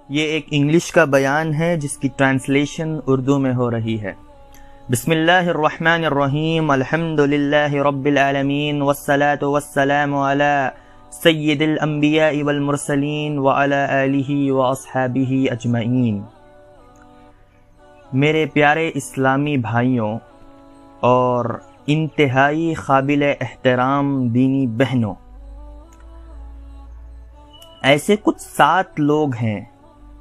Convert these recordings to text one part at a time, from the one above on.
یہ ایک انگلش کا بیان ہے جس کی ٹرانسلیشن اردو میں ہو رہی ہے۔ بسم اللہ الرحمن الرحیم، الحمد للہ رب العالمین، والصلاة والسلام علی سید الانبیاء والمرسلین وعلی آلہ واصحابہ اجمعین۔ میرے پیارے اسلامی بھائیوں اور انتہائی قابل احترام دینی بہنوں، ایسے کچھ 7 لوگ ہیں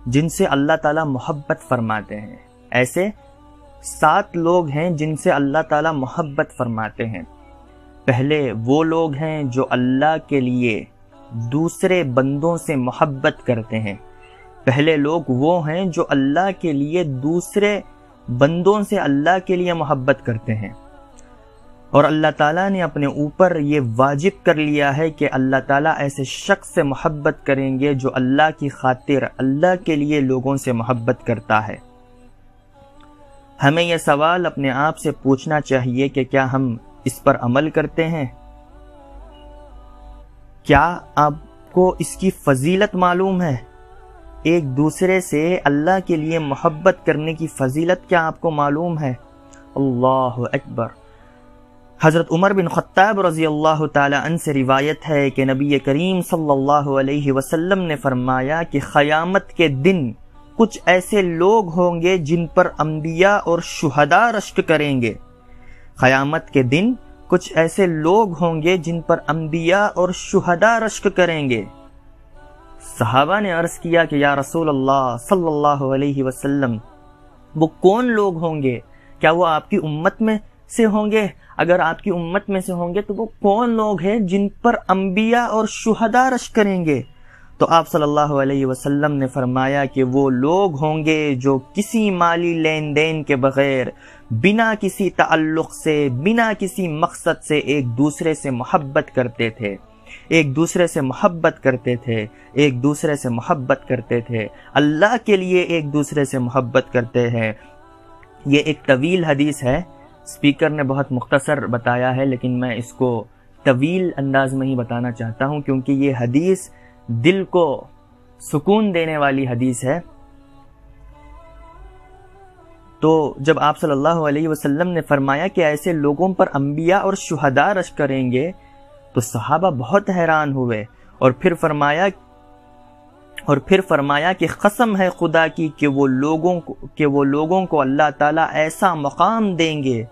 جن سے اللہ تعالیٰ محبت فرماتے ہیں۔ ایسے 7 لوگ ہیں جن سے اللہ تعالیٰ محبت فرماتے ہیں۔ پہلے وہ لوگ ہیں جو اللہ کے لیے دوسرے بندوں سے محبت کرتے ہیں۔ پہلے لوگ وہ ہیں جو اللہ کے لیے دوسرے بندوں سے اللہ کے لیے محبت کرتے ہیں، اور اللہ تعالیٰ نے اپنے اوپر یہ واجب کر لیا ہے کہ اللہ تعالیٰ ایسے شخص سے محبت کریں گے جو اللہ کی خاطر اللہ کے لیے لوگوں سے محبت کرتا ہے۔ ہمیں یہ سوال اپنے آپ سے پوچھنا چاہیے کہ کیا ہم اس پر عمل کرتے ہیں؟ کیا آپ کو اس کی فضیلت معلوم ہے؟ ایک دوسرے سے اللہ کے لیے محبت کرنے کی فضیلت کیا آپ کو معلوم ہے؟ اللہ اکبر۔ حضرت عمر بن خطاب رضی اللہ تعالی عنہ سے روایت ہے کہ نبی کریم صلی اللہ علیہ وسلم نے فرمایا کہ قیامت کے دن کچھ ایسے لوگ ہوں گے جن پر انبیاء اور شہداء رشک کریں گے۔ قیامت کے دن کچھ ایسے لوگ ہوں گے جن پر انبیاء اور شہداء رشک کریں گے۔ صحابہ نے عرض کیا کہ یا رسول اللہ صلی اللہ علیہ وسلم، وہ کون لوگ ہوں گے؟ کیا وہ آپ کی امت میں سے ہوں گے؟ اگر آپ کی امت میں سے ہوں گے تو وہ کون لوگ ہیں جن پر انبیاء اور شہداء رشک کریں گے؟ تو آپ صلی اللہ علیہ وسلم نے فرمایا کہ وہ لوگ ہوں گے جو کسی مالی لین دین کے بغیر، بنا کسی تعلق سے، بنا کسی مقصد سے ایک دوسرے سے محبت کرتے تھے، ایک دوسرے سے محبت کرتے تھے، ایک دوسرے سے محبت کرتے تھے، اللہ کے لیے ایک دوسرے سے محبت کرتے ہیں۔ یہ ایک طویل حدیث ہے، اسپیکر نے بہت مختصر بتایا ہے، لیکن میں اس کو طویل انداز میں ہی بتانا چاہتا ہوں کیونکہ یہ حدیث دل کو سکون دینے والی حدیث ہے۔ تو جب آپ صلی اللہ علیہ وسلم نے فرمایا کہ ایسے لوگوں پر انبیاء اور شہداء رشک کریں گے تو صحابہ بہت حیران ہوئے، اور پھر فرمایا کہ قسم ہے خدا کی کہ وہ لوگوں کو اللہ تعالیٰ ایسا مقام دیں گے،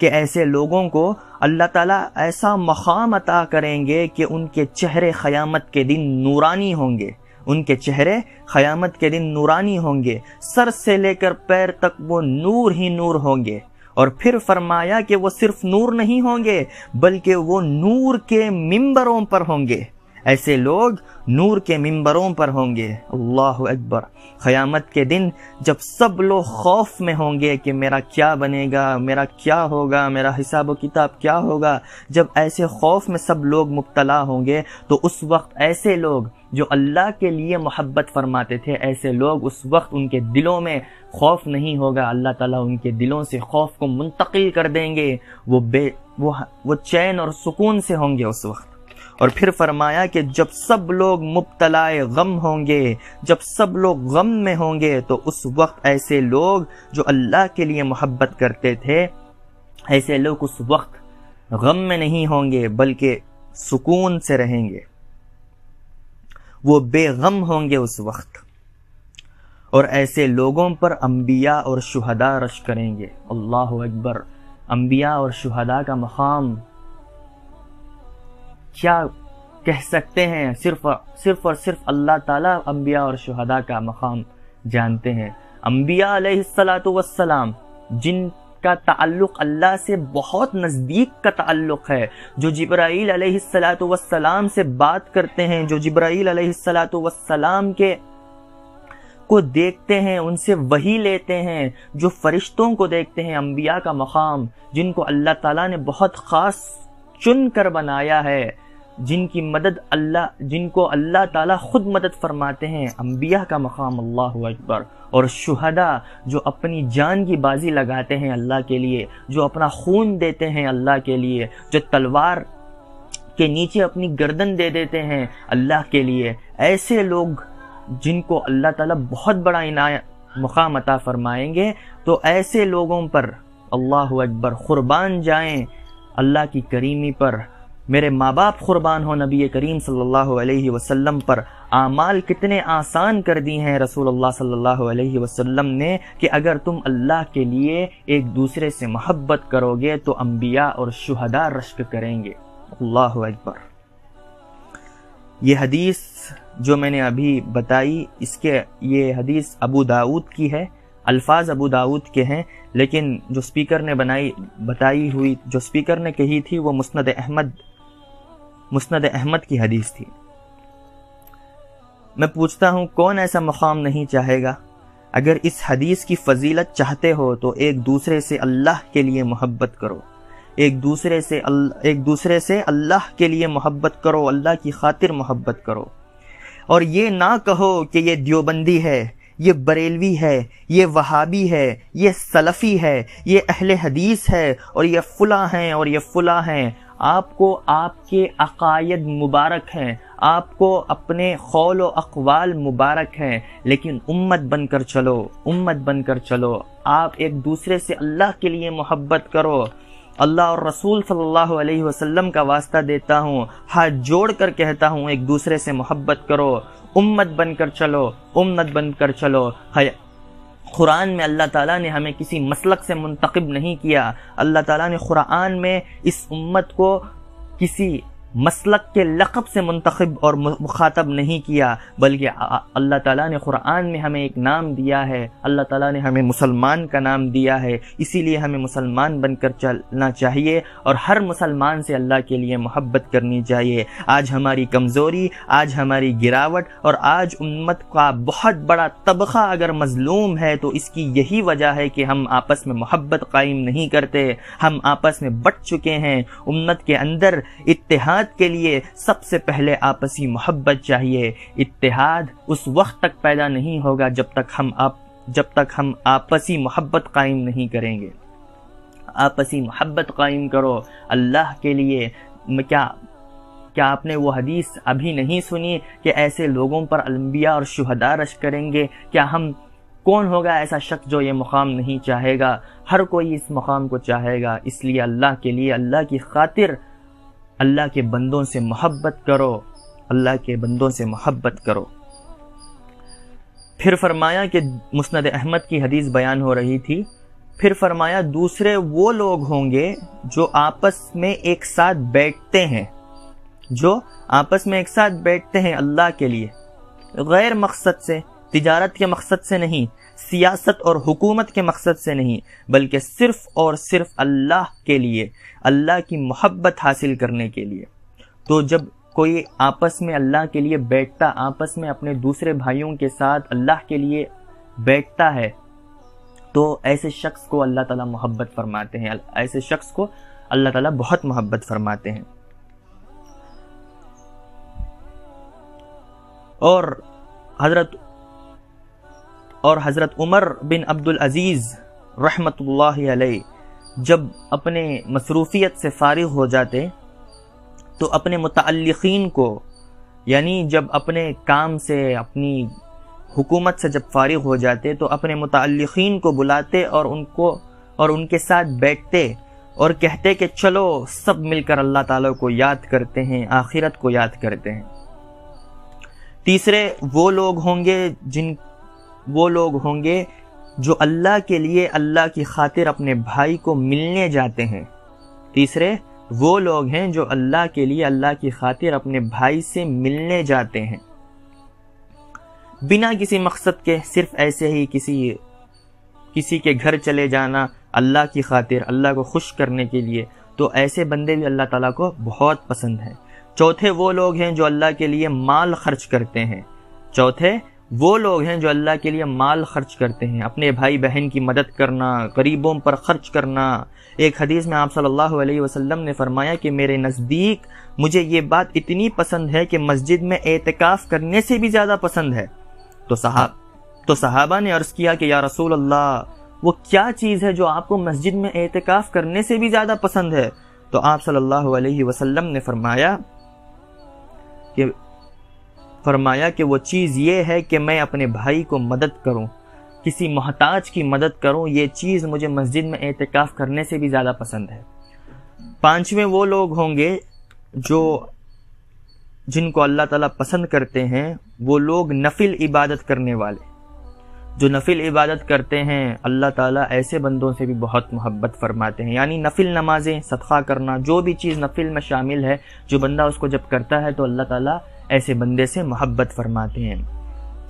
کہ ایسے لوگوں کو اللہ تعالیٰ ایسا مقام عطا کریں گے کہ ان کے چہرے قیامت کے دن نورانی ہوں گے، ان کے چہرے قیامت کے دن نورانی ہوں گے، سر سے لے کر پیر تک وہ نور ہی نور ہوں گے۔ اور پھر فرمایا کہ وہ صرف نور نہیں ہوں گے بلکہ وہ نور کے ممبروں پر ہوں گے۔ ایسے لوگ نور کے ممبروں پر ہوں گے۔ اللہ اکبر۔ قیامت کے دن جب سب لوگ خوف میں ہوں گے کہ میرا کیا بنے گا، میرا کیا ہوگا، میرا حساب و کتاب کیا ہوگا، جب ایسے خوف میں سب لوگ مبتلا ہوں گے تو اس وقت ایسے لوگ جو اللہ کے لیے محبت فرماتے تھے، ایسے لوگ اس وقت ان کے دلوں میں خوف نہیں ہوگا، اللہ تعالیٰ ان کے دلوں سے خوف کو منتقل کر دیں گے، وہ چین اور سکون سے ہوں گے اس وقت۔ اور پھر فرمایا کہ جب سب لوگ مبتلا غم ہوں گے، جب سب لوگ غم میں ہوں گے تو اس وقت ایسے لوگ جو اللہ کے لیے محبت کرتے تھے، ایسے لوگ اس وقت غم میں نہیں ہوں گے بلکہ سکون سے رہیں گے، وہ بے غم ہوں گے اس وقت۔ اور ایسے لوگوں پر انبیاء اور شہداء رشک کریں گے۔ اللہ اکبر۔ انبیاء اور شہداء کا مقام کیا کہہ سکتے ہیں؟ صرف اور صرف اللہ تعالیٰ انبیاء اور شہداء کا مقام جانتے ہیں۔ انبیاء علیہ السلام جن کا تعلق اللہ سے بہت نزدیک کا تعلق ہے، جو جبرائیل علیہ السلام سے بات کرتے ہیں، جو جبرائیل علیہ السلام کو دیکھتے ہیں، ان سے وحی لیتے ہیں، جو فرشتوں کو دیکھتے ہیں۔ انبیاء کا مقام جن کو اللہ تعالیٰ نے بہت خاص چن کر بنایا ہے، جن کو اللہ تعالیٰ خود مدد فرماتے ہیں، انبیاء کا مقام۔ اللہ اکبر۔ اور شہداء جو اپنی جان کی بازی لگاتے ہیں اللہ کے لیے، جو اپنا خون دیتے ہیں اللہ کے لیے، جو تلوار کے نیچے اپنی گردن دے دیتے ہیں اللہ کے لیے، ایسے لوگ جن کو اللہ تعالیٰ بہت بڑا مقام عطا فرمائیں گے، تو ایسے لوگوں پر اللہ اکبر قربان جائیں اللہ کی کریمی پر، میرے ماں باپ قربان ہو نبی کریم صلی اللہ علیہ وسلم پر۔ اعمال کتنے آسان کر دی ہیں رسول اللہ صلی اللہ علیہ وسلم نے کہ اگر تم اللہ کے لیے ایک دوسرے سے محبت کرو گے تو انبیاء اور شہداء رشک کریں گے۔ اللہ اکبر۔ یہ حدیث جو میں نے ابھی بتائی، یہ حدیث ابو داؤد کی ہے، الفاظ ابو داؤد کے ہیں، لیکن جو سپیکر نے بتائی ہوئی، جو سپیکر نے کہی تھی، وہ مسند احمد کی حدیث تھی۔ میں پوچھتا ہوں کون ایسا مقام نہیں چاہے گا؟ اگر اس حدیث کی فضیلت چاہتے ہو تو ایک دوسرے سے اللہ کے لیے محبت کرو، ایک دوسرے سے اللہ کے لیے محبت کرو، اللہ کی خاطر محبت کرو، اور یہ نہ کہو کہ یہ دیوبندی ہے، یہ بریلوی ہے، یہ وہابی ہے، یہ سلفی ہے، یہ اہل حدیث ہے، اور یہ فلاں ہیں اور یہ فلاں ہیں۔ آپ کو آپ کے عقائد مبارک ہیں، آپ کو اپنے قول و اقوال مبارک ہیں، لیکن امت بن کر چلو، امت بن کر چلو۔ آپ ایک دوسرے سے اللہ کے لیے محبت کرو۔ اللہ اور رسول صلی اللہ علیہ وسلم کا واسطہ دیتا ہوں، ہاتھ جوڑ کر کہتا ہوں، ایک دوسرے سے محبت کرو، امت بن کر چلو، امت بن کر چلو۔ قرآن میں اللہ تعالیٰ نے ہمیں کسی مسلک سے منتخب نہیں کیا، اللہ تعالیٰ نے قرآن میں اس امت کو کسی مسلک کے لقب سے منتخب اور مخاطب نہیں کیا، بلکہ اللہ تعالیٰ نے قرآن میں ہمیں ایک نام دیا ہے، اللہ تعالیٰ نے ہمیں مسلمان کا نام دیا ہے، اسی لیے ہمیں مسلمان بن کر چلنا چاہیے اور ہر مسلمان سے اللہ کے لیے محبت کرنی چاہیے۔ آج ہماری کمزوری، آج ہماری گراوٹ اور آج امت کا بہت بڑا طبقہ اگر مظلوم ہے تو اس کی یہی وجہ ہے کہ ہم آپس میں محبت قائم نہیں کرتے، ہم آپس میں بٹ چکے ہیں۔ امت کے اندر اتحاد کے لیے سب سے پہلے آپسی محبت چاہیے۔ اتحاد اس وقت تک پیدا نہیں ہوگا جب تک ہم آپسی محبت قائم نہیں کریں گے۔ آپسی محبت قائم کرو اللہ کے لیے۔ کیا آپ نے وہ حدیث ابھی نہیں سنی کہ ایسے لوگوں پر انبیاء اور شہداء رشک کریں گے؟ کون ہوگا ایسا شخص جو یہ مقام نہیں چاہے گا؟ ہر کوئی اس مقام کو چاہے گا۔ اس لیے اللہ کے لیے، اللہ کی خاطر اللہ کے بندوں سے محبت کرو، اللہ کے بندوں سے محبت کرو۔ پھر فرمایا کہ مسند احمد کی حدیث بیان ہو رہی تھی، پھر فرمایا دوسرے وہ لوگ ہوں گے جو آپس میں ایک ساتھ بیٹھتے ہیں، جو آپس میں ایک ساتھ بیٹھتے ہیں اللہ کے لیے، غیر مقصد سے، تجارت کے مقصد سے نہیں، سیاست اور حکومت کے مقصد سے نہیں، بلکہ صرف اور صرف اللہ کے لیے، اللہ کی محبت حاصل کرنے کے لیے۔ تو جب کوئی آپس میں اللہ کے لیے بیٹھتا، آپس میں اپنے دوسرے بھائیوں کے ساتھ اللہ کے لیے بیٹھتا ہے، تو ایسے شخص کو اللہ تعالیٰ محبت فرماتے ہیں، ایسے شخص کو اللہ تعالیٰ بہت محبت فرماتے ہیں۔ اور حضرت عمر بن عبد العزیز رحمۃ اللہ علیہ جب اپنے مصروفیت سے فارغ ہو جاتے تو اپنے متعلقین کو، یعنی جب اپنے کام سے، اپنی حکومت سے جب فارغ ہو جاتے تو اپنے متعلقین کو بلاتے اور ان کے ساتھ بیٹھتے اور کہتے کہ چلو سب مل کر اللہ تعالیٰ کو یاد کرتے ہیں، آخرت کو یاد کرتے ہیں۔ تیسرے وہ لوگ ہوں گے جو اللہ کے لیے، اللہ کی خاطر اپنے بھائی کو ملنے جاتے ہیں۔ تیسرے وہ لوگ ہیں جو اللہ کے لیے، اللہ کی خاطر اپنے بھائی سے ملنے جاتے ہیں، بنا کسی مقصد کے، صرف ایسے ہی کسی کے گھر چلے جانا اللہ کی خاطر، اللہ کو خوش کرنے کے لیے، تو ایسے بندے بھی اللہ تعالیٰ کو بہت پسند ہیں۔ چوتھے وہ لوگ ہیں جو اللہ کے لیے مال خرچ کرتے ہیں، چوتھے وہ لوگ ہیں جو اللہ کے لیے مال خرچ کرتے ہیں، اپنے بھائی بہن کی مدد کرنا، غریبوں پر خرچ کرنا۔ ایک حدیث میں آپ صلی اللہ علیہ وسلم نے فرمایا کہ میرے نزدیک مجھے یہ بات اتنی پسند ہے کہ مسجد میں اعتکاف کرنے سے بھی زیادہ پسند ہے۔ تو صحابہ نے عرض کیا کہ یا رسول اللہ، وہ کیا چیز ہے جو آپ کو مسجد میں اعتکاف کرنے سے بھی زیادہ پسند ہے؟ تو آپ صلی اللہ علیہ وسلم نے فرمایا کہ فرمایا کہ وہ چیز یہ ہے کہ میں اپنے بھائی کو مدد کروں، کسی محتاج کی مدد کروں، یہ چیز مجھے مسجد میں اعتکاف کرنے سے بھی زیادہ پسند ہے۔ پانچویں وہ لوگ ہوں گے جن کو اللہ تعالیٰ پسند کرتے ہیں، وہ لوگ نفل عبادت کرنے والے۔ جو نفل عبادت کرتے ہیں اللہ تعالیٰ ایسے بندوں سے بھی بہت محبت فرماتے ہیں، یعنی نفل نمازیں، صدقہ کرنا، جو بھی چیز نفل میں شامل ہے، جو بندہ اس کو جب کرتا ہے تو اللہ تعالیٰ ایسے بندے سے محبت فرماتے ہیں۔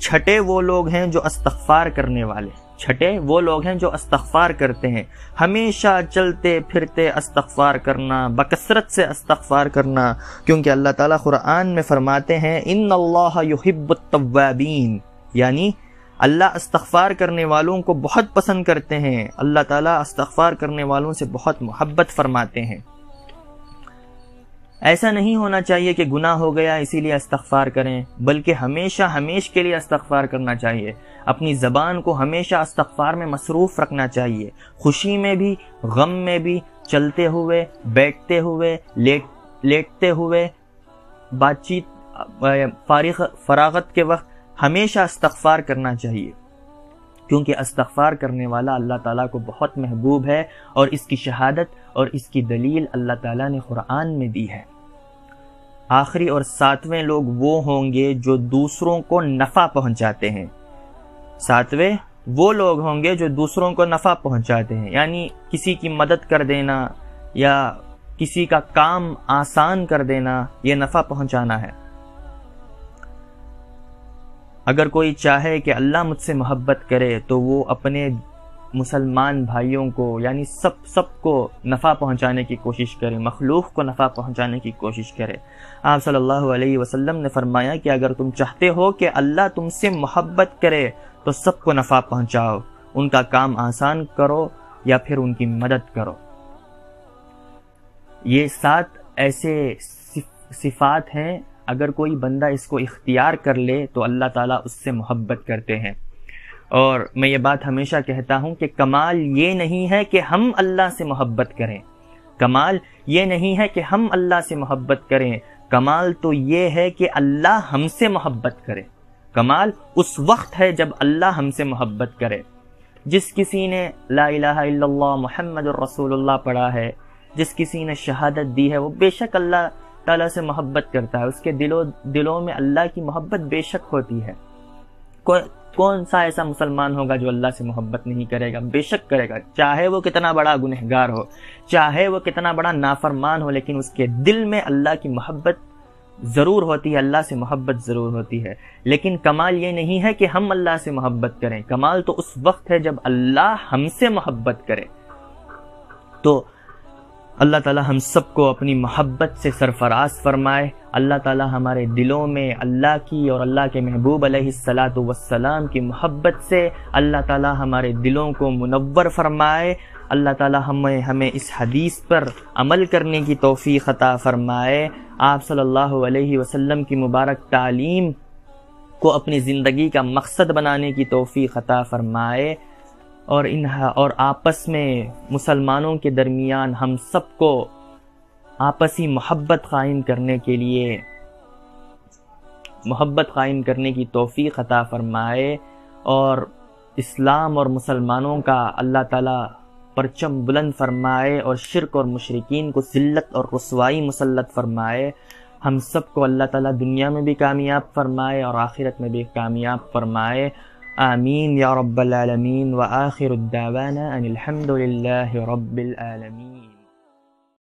چھٹے وہ لوگ ہیں جو استغفار کرنے والے، چھٹے وہ لوگ ہیں جو استغفار کرتے ہیں، ہمیشہ چلتے پھرتے استغفار کرنا، بکثرت سے استغفار کرنا، کیونکہ اللہ تعالیٰ قرآن میں فرماتے ہیں ان اللہ یحب التوابین، یعنی اللہ استغفار کرنے والوں کو بہت پسند کرتے ہیں، اللہ تعالیٰ استغفار کرنے والوں سے بہت محبت فرماتے ہیں۔ ایسا نہیں ہونا چاہیے کہ گناہ ہو گیا اسی لیے استغفار کریں، بلکہ ہمیشہ کے لیے استغفار کرنا چاہیے، اپنی زبان کو ہمیشہ استغفار میں مصروف رکھنا چاہیے، خوشی میں بھی، غم میں بھی، چلتے ہوئے، بیٹھتے ہوئے، لیٹتے ہوئے، بات چیت، فراغت کے وقت ہمیشہ استغفار کرنا چاہیے، کیونکہ استغفار کرنے والا اللہ تعالیٰ کو بہت محبوب ہے، اور اس کی شہادت اور اس کی دلیل اللہ تعالیٰ نے قرآن میں دی ہے۔ آخری اور ساتویں لوگ وہ ہوں گے جو دوسروں کو نفع پہنچاتے ہیں۔ ساتویں وہ لوگ ہوں گے جو دوسروں کو نفع پہنچاتے ہیں، یعنی کسی کی مدد کر دینا یا کسی کا کام آسان کر دینا، یہ نفع پہنچانا ہے۔ اگر کوئی چاہے کہ اللہ مجھ سے محبت کرے تو وہ اپنے مسلمان بھائیوں کو، یعنی سب کو نفع پہنچانے کی کوشش کرے، مخلوق کو نفع پہنچانے کی کوشش کرے۔ آپ صلی اللہ علیہ وسلم نے فرمایا کہ اگر تم چاہتے ہو کہ اللہ تم سے محبت کرے تو سب کو نفع پہنچاؤ، ان کا کام آسان کرو یا پھر ان کی مدد کرو۔ یہ 7 ایسے صفات ہیں، اگر کوئی بندہ اس کو اختیار کر لے تو اللہ تعالیٰ اس سے محبت کرتے ہیں۔ اور میں یہ بات ہمیشہ کہتا ہوں کہ کمال یہ نہیں ہے کہ ہم اللہ سے محبت کریں، کمال یہ نہیں ہے کہ ہم اللہ سے محبت کریں، کمال تو یہ ہے کہ اللہ ہم سے محبت کرے۔ کمال اس وقت ہے جب اللہ ہم سے محبت کرے۔ جس کسی نے لا الہ الا اللہ محمد الرسول اللہ پڑھا ہے، جس کسی نے شہادت دی ہے، وہ بے شک اللہ تعالیٰ سے محبت کرتا ہے، اس کے دلوں میں اللہ کی محبت بے شک ہوتی ہے۔ کون سا ایسا مسلمان ہوگا جو اللہ سے محبت نہیں کرے گا؟ بے شک کرے گا، چاہے وہ کتنا بڑا گنہگار ہو، چاہے وہ کتنا بڑا نافرمان ہو، لیکن اس کے دل میں اللہ کی محبت ضرور ہوتی ہے، اللہ سے محبت ضرور ہوتی ہے۔ لیکن کمال یہ نہیں ہے کہ ہم اللہ سے محبت کریں، کمال تو اس وقت ہے جب اللہ ہم سے محبت کرے۔ تو اللہ تعالی ہم سب کو اپنی محبت سے سرفراز فرمائے، اللہ تعالی ہمارے دلوں میں اللہ کی اور اللہ کے محبوب علیہ الصلاۃ والسلام کی محبت سے اللہ تعالی ہمارے دلوں کو منور فرمائے، اللہ تعالی ہمیں اس حدیث پر عمل کرنے کی توفیق عطا فرمائے، آپ صلی اللہ علیہ وسلم کی مبارک تعلیم کو اپنی زندگی کا مقصد بنانے کی توفیق عطا فرمائے، اور آپس میں مسلمانوں کے درمیان ہم سب کو آپسی محبت قائم کرنے کے لیے محبت قائم کرنے کی توفیق عطا فرمائے، اور اسلام اور مسلمانوں کا اللہ تعالی پرچم بلند فرمائے، اور شرک اور مشرکین کو ذلت اور رسوائی مسلط فرمائے۔ ہم سب کو اللہ تعالی دنیا میں بھی کامیاب فرمائے اور آخرت میں بھی کامیاب فرمائے، آمین یا رب العالمین، وآخر الدعوانا ان الحمد للہ رب العالمین۔